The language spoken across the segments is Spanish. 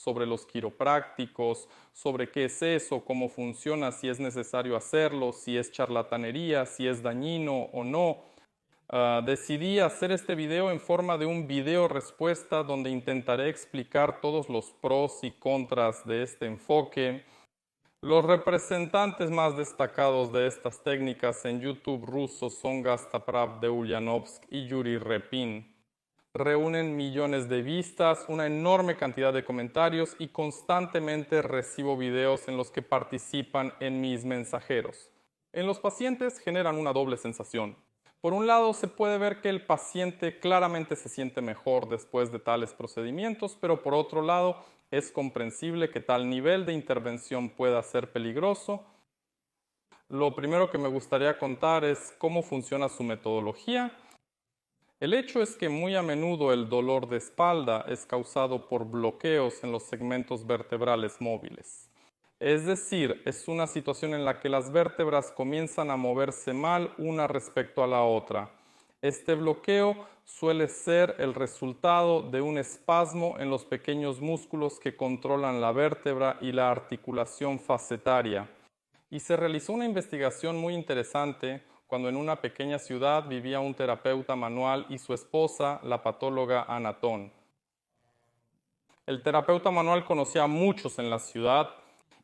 sobre los quiroprácticos, sobre qué es eso, cómo funciona, si es necesario hacerlo, si es charlatanería, si es dañino o no. Decidí hacer este video en forma de un video respuesta donde intentaré explicar todos los pros y contras de este enfoque. Los representantes más destacados de estas técnicas en YouTube rusos son Gastaprav de Ulyanovsk y Yuri Repin. Reúnen millones de vistas, una enorme cantidad de comentarios y constantemente recibo videos en los que participan en mis mensajeros. En los pacientes generan una doble sensación. Por un lado, se puede ver que el paciente claramente se siente mejor después de tales procedimientos, pero por otro lado, es comprensible que tal nivel de intervención pueda ser peligroso. Lo primero que me gustaría contar es cómo funciona su metodología. El hecho es que muy a menudo el dolor de espalda es causado por bloqueos en los segmentos vertebrales móviles. Es decir, es una situación en la que las vértebras comienzan a moverse mal una respecto a la otra. Este bloqueo suele ser el resultado de un espasmo en los pequeños músculos que controlan la vértebra y la articulación facetaria. Y se realizó una investigación muy interesante cuando en una pequeña ciudad vivía un terapeuta manual y su esposa, la patóloga Anatón. El terapeuta manual conocía a muchos en la ciudad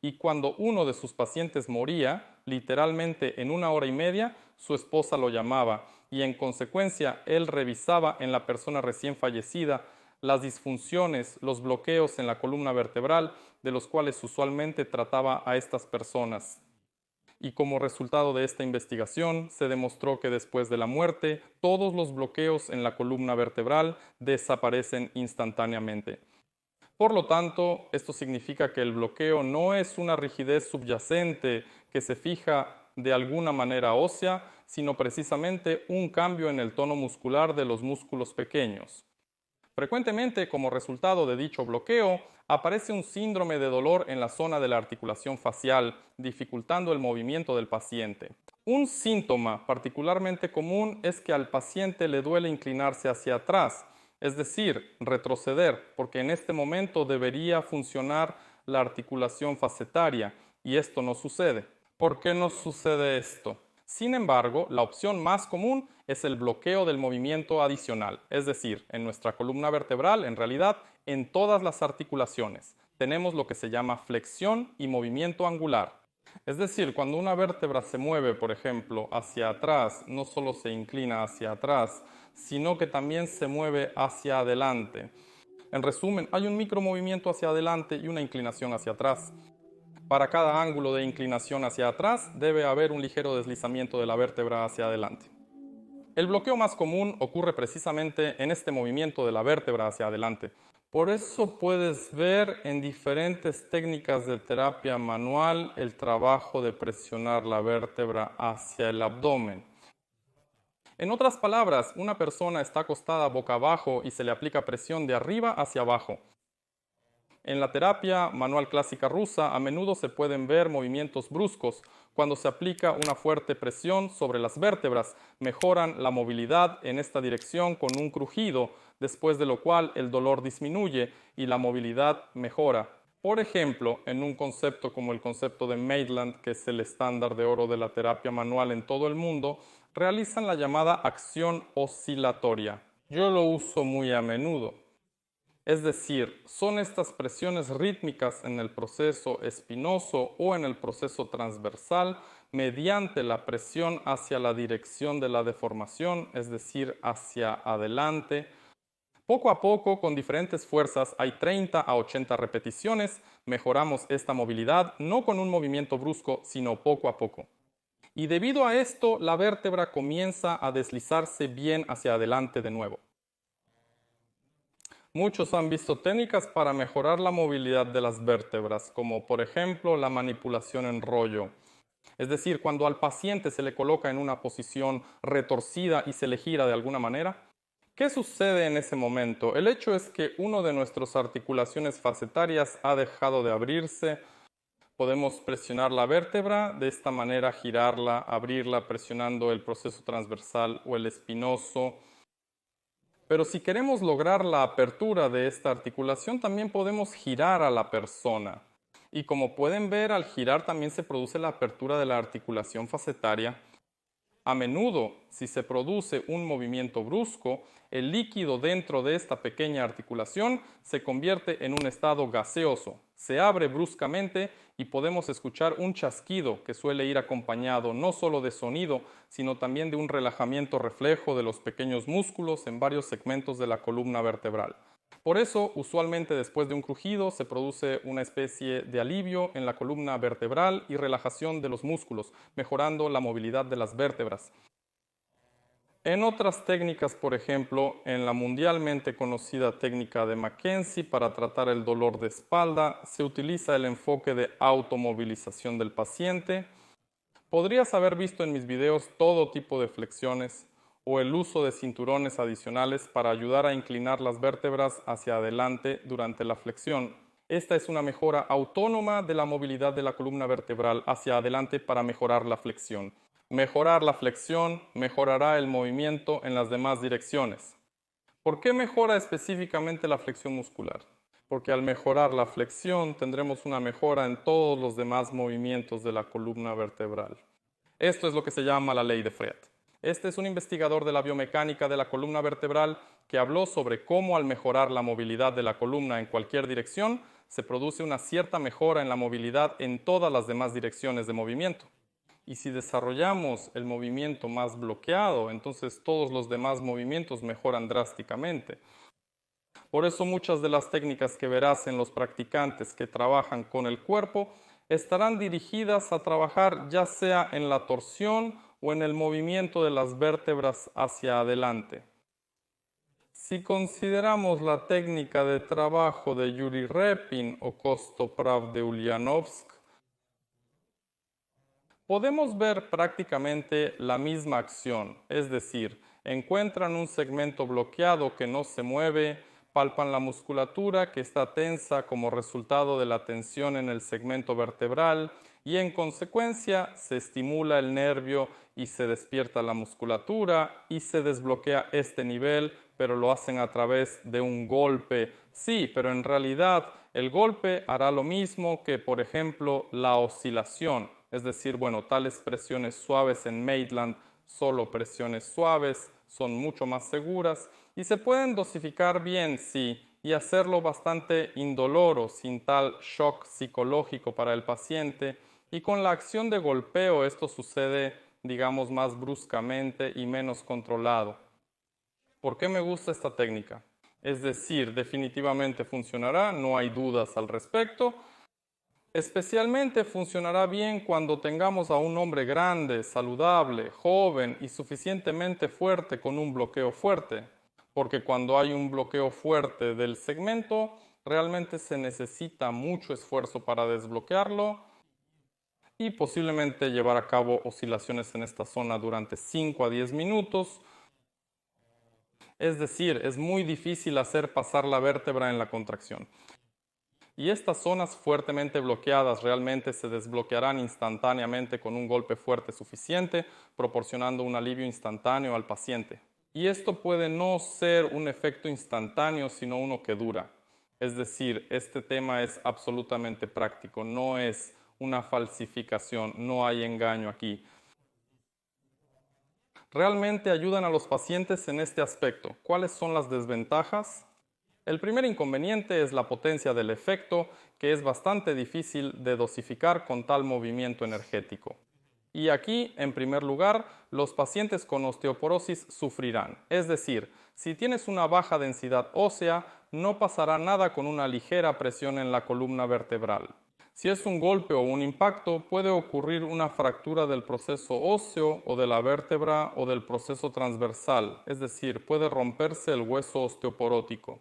y cuando uno de sus pacientes moría, literalmente en 1 hora y media, su esposa lo llamaba y en consecuencia él revisaba en la persona recién fallecida las disfunciones, los bloqueos en la columna vertebral de los cuales usualmente trataba a estas personas. Y como resultado de esta investigación se demostró que después de la muerte todos los bloqueos en la columna vertebral desaparecen instantáneamente. Por lo tanto, esto significa que el bloqueo no es una rigidez subyacente que se fija de alguna manera ósea, sino precisamente un cambio en el tono muscular de los músculos pequeños. Frecuentemente, como resultado de dicho bloqueo, aparece un síndrome de dolor en la zona de la articulación facial, dificultando el movimiento del paciente. Un síntoma particularmente común es que al paciente le duele inclinarse hacia atrás, es decir, retroceder, porque en este momento debería funcionar la articulación facetaria, y esto no sucede. ¿Por qué no sucede esto? Sin embargo, la opción más común es el bloqueo del movimiento adicional, es decir, en nuestra columna vertebral, en realidad, en todas las articulaciones, tenemos lo que se llama flexión y movimiento angular. Es decir, cuando una vértebra se mueve, por ejemplo, hacia atrás, no solo se inclina hacia atrás, sino que también se mueve hacia adelante. En resumen, hay un micromovimiento hacia adelante y una inclinación hacia atrás. Para cada ángulo de inclinación hacia atrás debe haber un ligero deslizamiento de la vértebra hacia adelante. El bloqueo más común ocurre precisamente en este movimiento de la vértebra hacia adelante. Por eso puedes ver en diferentes técnicas de terapia manual el trabajo de presionar la vértebra hacia el abdomen. En otras palabras, una persona está acostada boca abajo y se le aplica presión de arriba hacia abajo. En la terapia manual clásica rusa a menudo se pueden ver movimientos bruscos. Cuando se aplica una fuerte presión sobre las vértebras, mejoran la movilidad en esta dirección con un crujido, después de lo cual el dolor disminuye y la movilidad mejora. Por ejemplo, en un concepto como el concepto de Maitland, que es el estándar de oro de la terapia manual en todo el mundo, realizan la llamada acción oscilatoria. Yo lo uso muy a menudo. Es decir, son estas presiones rítmicas en el proceso espinoso o en el proceso transversal mediante la presión hacia la dirección de la deformación, es decir, hacia adelante. Poco a poco, con diferentes fuerzas, hay 30 a 80 repeticiones, mejoramos esta movilidad no con un movimiento brusco, sino poco a poco. Y debido a esto, la vértebra comienza a deslizarse bien hacia adelante de nuevo. Muchos han visto técnicas para mejorar la movilidad de las vértebras, como por ejemplo la manipulación en rollo. Es decir, cuando al paciente se le coloca en una posición retorcida y se le gira de alguna manera. ¿Qué sucede en ese momento? El hecho es que una de nuestras articulaciones facetarias ha dejado de abrirse. Podemos presionar la vértebra, de esta manera girarla, abrirla, presionando el proceso transversal o el espinoso. Pero si queremos lograr la apertura de esta articulación, también podemos girar a la persona. Y como pueden ver, al girar también se produce la apertura de la articulación facetaria. A menudo, si se produce un movimiento brusco, el líquido dentro de esta pequeña articulación se convierte en un estado gaseoso, se abre bruscamente y podemos escuchar un chasquido que suele ir acompañado no solo de sonido, sino también de un relajamiento reflejo de los pequeños músculos en varios segmentos de la columna vertebral. Por eso, usualmente después de un crujido se produce una especie de alivio en la columna vertebral y relajación de los músculos, mejorando la movilidad de las vértebras. En otras técnicas, por ejemplo, en la mundialmente conocida técnica de Mackenzie para tratar el dolor de espalda, se utiliza el enfoque de automovilización del paciente. Podrías haber visto en mis videos todo tipo de flexiones o el uso de cinturones adicionales para ayudar a inclinar las vértebras hacia adelante durante la flexión. Esta es una mejora autónoma de la movilidad de la columna vertebral hacia adelante para mejorar la flexión. Mejorar la flexión mejorará el movimiento en las demás direcciones. ¿Por qué mejora específicamente la flexión muscular? Porque al mejorar la flexión tendremos una mejora en todos los demás movimientos de la columna vertebral. Esto es lo que se llama la ley de Freud. Este es un investigador de la biomecánica de la columna vertebral que habló sobre cómo al mejorar la movilidad de la columna en cualquier dirección, se produce una cierta mejora en la movilidad en todas las demás direcciones de movimiento. Y si desarrollamos el movimiento más bloqueado, entonces todos los demás movimientos mejoran drásticamente. Por eso muchas de las técnicas que verás en los practicantes que trabajan con el cuerpo estarán dirigidas a trabajar ya sea en la torsión o en el movimiento de las vértebras hacia adelante. Si consideramos la técnica de trabajo de Yuri Repin o Kostoprav de Ulyanovsk, podemos ver prácticamente la misma acción, es decir, encuentran un segmento bloqueado que no se mueve, palpan la musculatura que está tensa como resultado de la tensión en el segmento vertebral y en consecuencia se estimula el nervio y se despierta la musculatura y se desbloquea este nivel, pero lo hacen a través de un golpe. Sí, pero en realidad el golpe hará lo mismo que, por ejemplo, la oscilación. Es decir, bueno, tales presiones suaves en Maitland, solo presiones suaves, son mucho más seguras y se pueden dosificar bien, sí, y hacerlo bastante indoloro, sin tal shock psicológico para el paciente. Y con la acción de golpeo esto sucede, digamos, más bruscamente y menos controlado. ¿Por qué me gusta esta técnica? Es decir, definitivamente funcionará, no hay dudas al respecto. Especialmente funcionará bien cuando tengamos a un hombre grande, saludable, joven y suficientemente fuerte con un bloqueo fuerte, porque cuando hay un bloqueo fuerte del segmento, realmente se necesita mucho esfuerzo para desbloquearlo y posiblemente llevar a cabo oscilaciones en esta zona durante 5 a 10 minutos. Es decir, es muy difícil hacer pasar la vértebra en la contracción. Y estas zonas fuertemente bloqueadas realmente se desbloquearán instantáneamente con un golpe fuerte suficiente, proporcionando un alivio instantáneo al paciente. Y esto puede no ser un efecto instantáneo, sino uno que dura. Es decir, este tema es absolutamente práctico, no es una falsificación, no hay engaño aquí. Realmente ayudan a los pacientes en este aspecto. ¿Cuáles son las desventajas? El primer inconveniente es la potencia del efecto, que es bastante difícil de dosificar con tal movimiento energético. Y aquí, en primer lugar, los pacientes con osteoporosis sufrirán. Es decir, si tienes una baja densidad ósea, no pasará nada con una ligera presión en la columna vertebral. Si es un golpe o un impacto, puede ocurrir una fractura del proceso óseo o de la vértebra o del proceso transversal, es decir, puede romperse el hueso osteoporótico.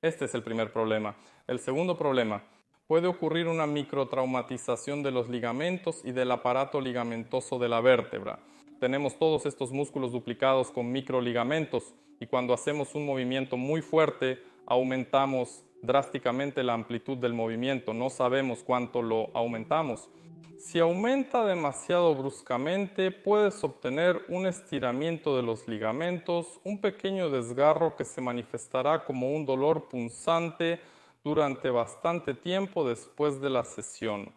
Este es el primer problema. El segundo problema, puede ocurrir una microtraumatización de los ligamentos y del aparato ligamentoso de la vértebra. Tenemos todos estos músculos duplicados con microligamentos y cuando hacemos un movimiento muy fuerte, aumentamos drásticamente la amplitud del movimiento. No sabemos cuánto lo aumentamos. Si aumenta demasiado bruscamente, puedes obtener un estiramiento de los ligamentos, un pequeño desgarro que se manifestará como un dolor punzante durante bastante tiempo después de la sesión.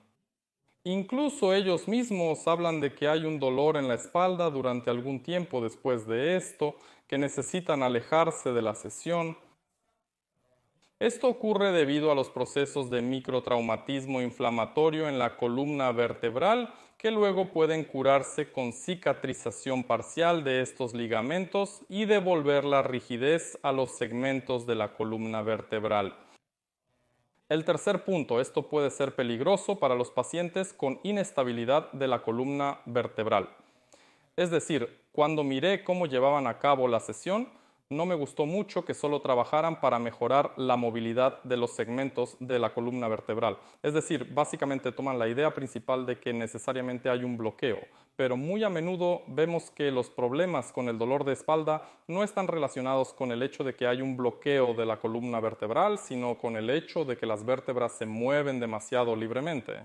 Incluso ellos mismos hablan de que hay un dolor en la espalda durante algún tiempo después de esto, que necesitan alejarse de la sesión. Esto ocurre debido a los procesos de microtraumatismo inflamatorio en la columna vertebral, que luego pueden curarse con cicatrización parcial de estos ligamentos y devolver la rigidez a los segmentos de la columna vertebral. El tercer punto, esto puede ser peligroso para los pacientes con inestabilidad de la columna vertebral. Es decir, cuando miré cómo llevaban a cabo la sesión, no me gustó mucho que solo trabajaran para mejorar la movilidad de los segmentos de la columna vertebral. Es decir, básicamente toman la idea principal de que necesariamente hay un bloqueo, pero muy a menudo vemos que los problemas con el dolor de espalda no están relacionados con el hecho de que hay un bloqueo de la columna vertebral, sino con el hecho de que las vértebras se mueven demasiado libremente.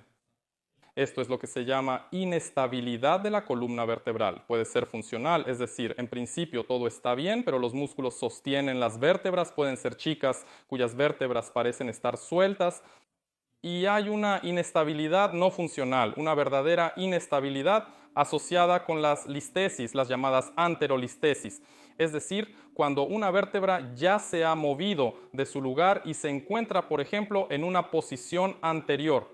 Esto es lo que se llama inestabilidad de la columna vertebral. Puede ser funcional, es decir, en principio todo está bien, pero los músculos sostienen las vértebras, pueden ser chicas cuyas vértebras parecen estar sueltas, y hay una inestabilidad no funcional, una verdadera inestabilidad asociada con las listesis, las llamadas anterolistesis. Es decir, cuando una vértebra ya se ha movido de su lugar y se encuentra, por ejemplo, en una posición anterior.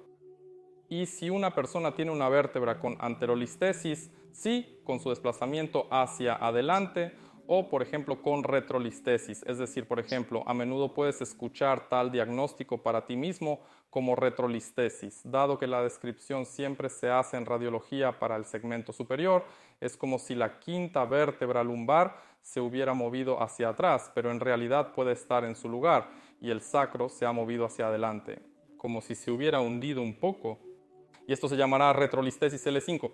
Y si una persona tiene una vértebra con anterolistesis, sí, con su desplazamiento hacia adelante, o por ejemplo con retrolistesis. Es decir, por ejemplo, a menudo puedes escuchar tal diagnóstico para ti mismo como retrolistesis. Dado que la descripción siempre se hace en radiología para el segmento superior, es como si la quinta vértebra lumbar se hubiera movido hacia atrás, pero en realidad puede estar en su lugar y el sacro se ha movido hacia adelante, como si se hubiera hundido un poco. Y esto se llamará retrolistesis L5.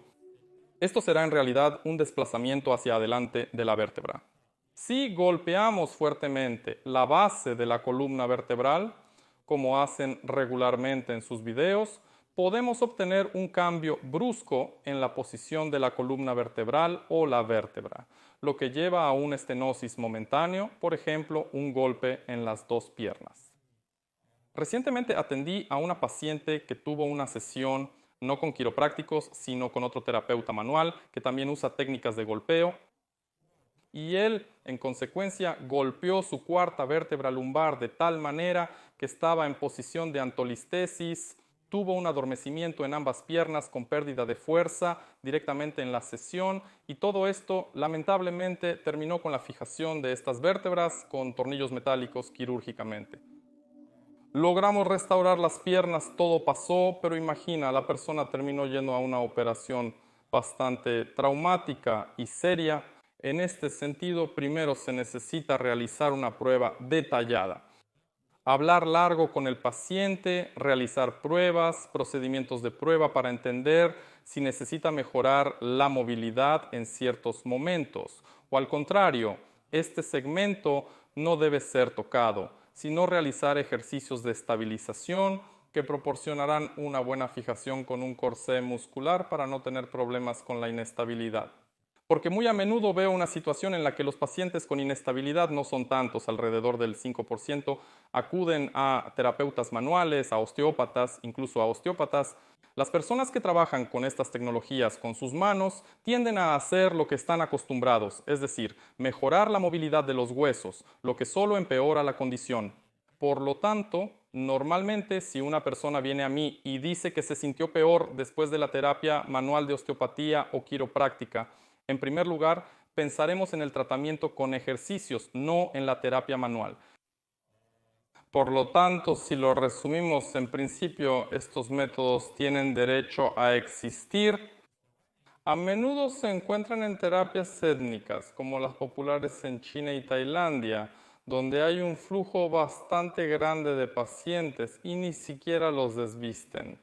Esto será en realidad un desplazamiento hacia adelante de la vértebra. Si golpeamos fuertemente la base de la columna vertebral, como hacen regularmente en sus videos, podemos obtener un cambio brusco en la posición de la columna vertebral o la vértebra, lo que lleva a una estenosis momentáneo, por ejemplo, un golpe en las dos piernas. Recientemente atendí a una paciente que tuvo una sesión no con quiroprácticos, sino con otro terapeuta manual que también usa técnicas de golpeo. Y él, en consecuencia, golpeó su cuarta vértebra lumbar de tal manera que estaba en posición de antolistesis, tuvo un adormecimiento en ambas piernas con pérdida de fuerza directamente en la sesión y todo esto lamentablemente terminó con la fijación de estas vértebras con tornillos metálicos quirúrgicamente. Logramos restaurar las piernas, todo pasó, pero imagina, la persona terminó yendo a una operación bastante traumática y seria. En este sentido, primero se necesita realizar una prueba detallada. Hablar largo con el paciente, realizar pruebas, procedimientos de prueba para entender si necesita mejorar la movilidad en ciertos momentos. O al contrario, este segmento no debe ser tocado, sino realizar ejercicios de estabilización que proporcionarán una buena fijación con un corsé muscular para no tener problemas con la inestabilidad. Porque muy a menudo veo una situación en la que los pacientes con inestabilidad no son tantos, alrededor del 5%, acuden a terapeutas manuales, a osteópatas, incluso a osteópatas. Las personas que trabajan con estas tecnologías con sus manos tienden a hacer lo que están acostumbrados, es decir, mejorar la movilidad de los huesos, lo que solo empeora la condición. Por lo tanto, normalmente si una persona viene a mí y dice que se sintió peor después de la terapia manual de osteopatía o quiropráctica, en primer lugar, pensaremos en el tratamiento con ejercicios, no en la terapia manual. Por lo tanto, si lo resumimos, en principio estos métodos tienen derecho a existir. A menudo se encuentran en terapias étnicas, como las populares en China y Tailandia, donde hay un flujo bastante grande de pacientes y ni siquiera los desvisten.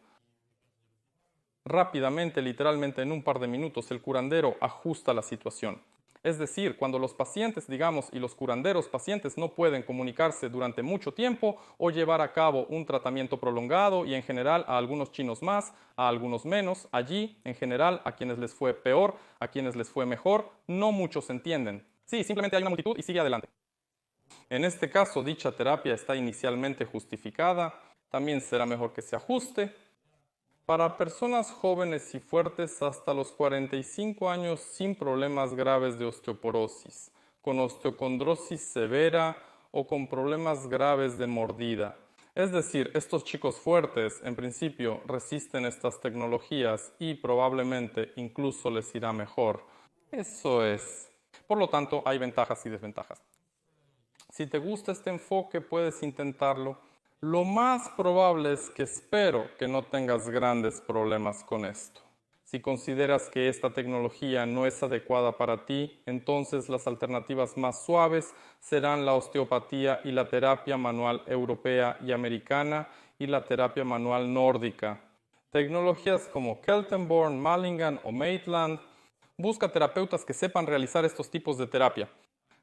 Rápidamente, literalmente en un par de minutos, el curandero ajusta la situación. Es decir, cuando los pacientes, digamos, y los curanderos pacientes no pueden comunicarse durante mucho tiempo o llevar a cabo un tratamiento prolongado y en general a algunos chinos más, a algunos menos, allí, en general, a quienes les fue peor, a quienes les fue mejor, no muchos entienden. Sí, simplemente hay una multitud y sigue adelante. En este caso, dicha terapia está inicialmente justificada, también será mejor que se ajuste. Para personas jóvenes y fuertes hasta los 45 años sin problemas graves de osteoporosis, con osteocondrosis severa o con problemas graves de mordida. Es decir, estos chicos fuertes en principio resisten estas tecnologías y probablemente incluso les irá mejor. Eso es. Por lo tanto, hay ventajas y desventajas. Si te gusta este enfoque, puedes intentarlo. Lo más probable es que espero que no tengas grandes problemas con esto. Si consideras que esta tecnología no es adecuada para ti, entonces las alternativas más suaves serán la osteopatía y la terapia manual europea y americana y la terapia manual nórdica. Tecnologías como Keltenborn, Mallingham o Maitland. Busca terapeutas que sepan realizar estos tipos de terapia.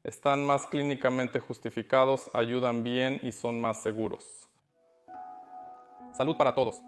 Están más clínicamente justificados, ayudan bien y son más seguros. Salud para todos.